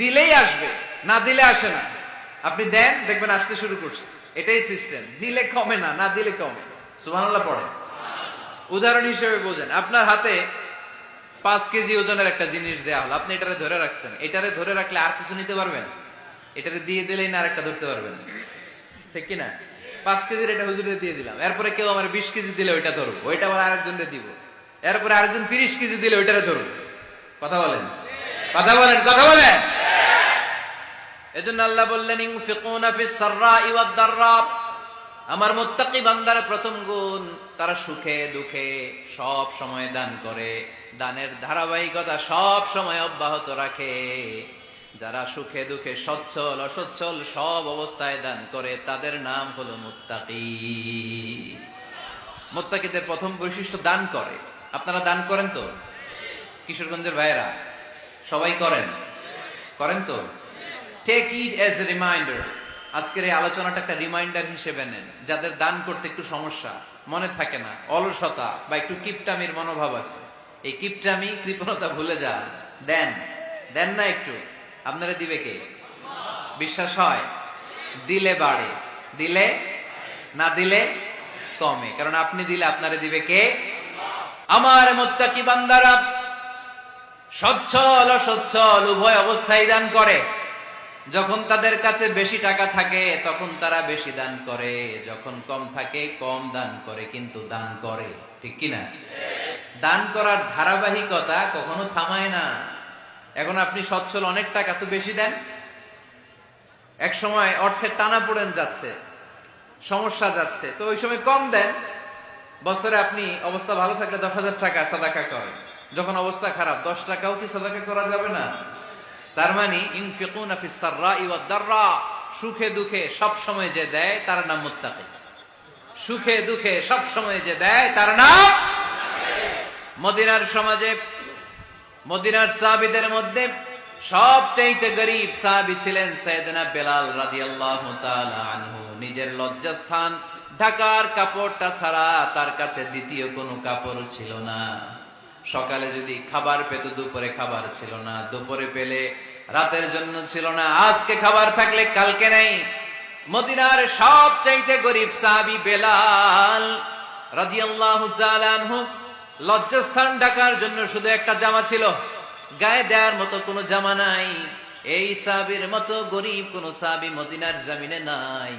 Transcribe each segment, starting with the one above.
দিলেই আসবে, না দিলে আসে না। আপনি দেন, দেখবেন আসতে শুরু করছে। এটাই সিস্টেম। দিলে কমে না, না দিলে কমে। সুবহানাল্লাহ পড়ে। উদাহরণ হিসেবে বোঝেন, আপনার হাতে 5 কেজি ওজনের একটা জিনিস দেয়া হলো, আপনি এটারে ধরে রাখছেন। এটারে ধরে রাখলে আর কিছু নিতে পারবেন? এটারে দিয়ে দিলেই না আরেকটা ধরতে পারবেন, ঠিক কিনা? 5 কেজির এটা হুজুরে দিয়ে দিলাম, এরপরে কেউ আমার 20 কেজি দিলে ওইটা ধরবো, ওইটা আবার আরেকজনকে দিব, এরপরে আরেকজন 30 কেজি দিলে ওইটারে ধরবো। কথা বলেন, কথা বলেন, কথা বলেন। এজন্য আল্লাহ বললেন ইনফিকুনা ফিস সাররাই ওয়াদ দাররা। আমার মুত্তাকি বান্দার প্রথম গুণ, তারা সুখে দুঃখে সব সময় দান করে, দানের ধারাবাহিকতা সব সময় অব্যাহত রাখে। যারা সুখে দুঃখে সচ্ছল অসচ্ছল সব অবস্থায় দান করে, তাদের নাম হলো মুত্তাকি। মুত্তাকিদের প্রথম বৈশিষ্ট্য দান করে। আপনারা দান করেন তো? কিশোরগঞ্জের ভাইয়েরা সবাই করেন? করেন তো? Take it as a reminder. আজকের এই আলোচনাটা একটা রিমাইন্ডার হিসেবে নেন। যাদের দান করতে একটু সমস্যা, মনে থাকে না, অলসতা বা একটু কিপটামির মনোভাব আছে, এই কিপটামি কৃপণতা ভুলে যান। দেন, দেন না একটু, আপনারা দিবে কে? বিশ্বাস হয়? দিলে বাড়ে, দিলে না দিলে কমে। কারণ আপনি দিলে আপনারে দিবে কে? আমার মুত্তাকি বান্দারা সচ্ছল অসচ্ছল উভয় অবস্থায় দান করে। যখন তাদের কাছে বেশি টাকা থাকে তখন তারা বেশি দান করে, যখন কম থাকে কম দান করে, কিন্তু দান করে, ঠিক কিনা? দান করার ধারাবাহিকতা কখনো থামায় না। এখন আপনি সচ্ছল, অনেক টাকা তো বেশি দেন, এক সময় অর্থের টানা পড়েন যাচ্ছে, সমস্যা যাচ্ছে, তো ওই সময় কম দেন। বছরে আপনি অবস্থা ভালো থাকলে 10,000 টাকা সাদাকা করেন, যখন অবস্থা খারাপ 10 টাকাও কি সাদাকা করা যাবে না? তার মানে ইনফিকুনা ফিস সাররাই ওয়াদ দাররা, সুখে দুঃখে সব সময় যে দেয় তার নাম মুত্তাকি। সুখে দুঃখে সব সময় যে দেয় তার নাম। মদিনার সমাজে, মদিনার সাহাবীদের মধ্যে সবচেয়ে গরীব সাহাবী ছিলেন সাইয়েদনা বেলাল রাদিয়াল্লাহু তাআলা আনহু। নিজের লজ্জাস্থান ঢাকার কাপড়টা ছাড়া তার কাছে দ্বিতীয় কোনো কাপড় ছিল না। সকালে যদি খাবার পেত, দুপুরে খাবার ছিল না, দুপুরে পেলে রাতের জন্য ছিল না, আজকে খাবার থাকলে কালকে নেই। মদিনার সবচাইতে গরীব সাহাবী বেলাল রাদিয়াল্লাহু তাআলা আনহু, লজ্জাস্থান ঢাকার জন্য শুধু একটা জামা ছিল, গায়ে দেওয়ার মতো কোনো জামা নাই। এই সাহাবীর মতো গরীব কোন সাহাবী মদিনার জমিনে নাই।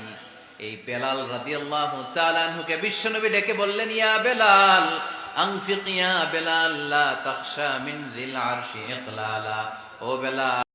এই বেলাল রাদিয়াল্লাহু তাআলা আনহুকে বিশ্বনবী ডেকে বললেন, ইয়া বেলাল আনফিক ইয়া বেলাল লা তাখশা মিন যিল আরশি ইকলালা। ও বেলাল,